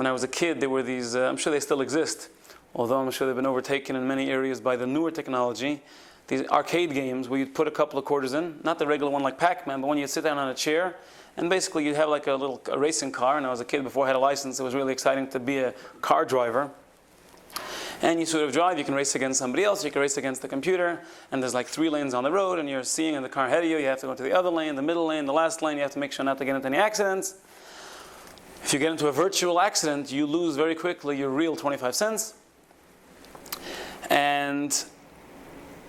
when I was a kid, there were these, I'm sure they still exist, although I'm sure they've been overtaken in many areas by the newer technology, these arcade games where you'd put a couple of quarters in, not the regular one like Pac-Man, but when you'd sit down on a chair, and basically you'd have like a racing car, and I was a kid before I had a license, it was really exciting to be a car driver. And you sort of drive, you can race against somebody else, you can race against the computer, and there's like 3 lanes on the road, and you're seeing in the car ahead of you, you have to go to the other lane, the middle lane, the last lane, you have to make sure not to get into any accidents. If you get into a virtual accident, you lose very quickly your real 25 cents. And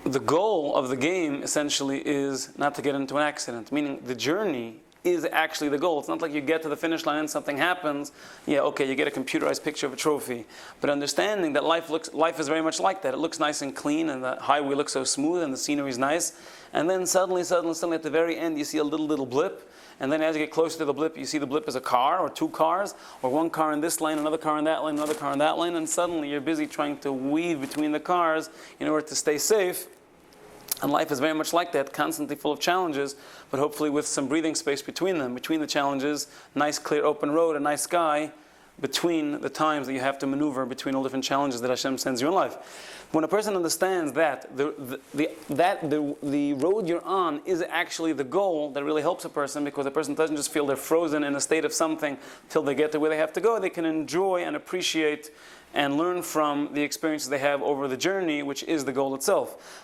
the goal of the game essentially is not to get into an accident, meaning the journey is actually the goal. It's not like you get to the finish line and something happens. Yeah, okay, you get a computerized picture of a trophy. But understanding that life is very much like that. It looks nice and clean, and the highway looks so smooth, and the scenery is nice. And then suddenly at the very end, you see a little blip. And then as you get closer to the blip, you see the blip as a car, or 2 cars, or 1 car in this lane, another car in that lane, another car in that lane, and suddenly you're busy trying to weave between the cars in order to stay safe. And life is very much like that, constantly full of challenges, but hopefully with some breathing space between them. Between the challenges, nice clear open road, a nice sky, between the times that you have to maneuver between all different challenges that Hashem sends you in life. When a person understands that the road you're on is actually the goal, that really helps a person, because a person doesn't just feel they're frozen in a state of something till they get to where they have to go. They can enjoy and appreciate and learn from the experiences they have over the journey, which is the goal itself.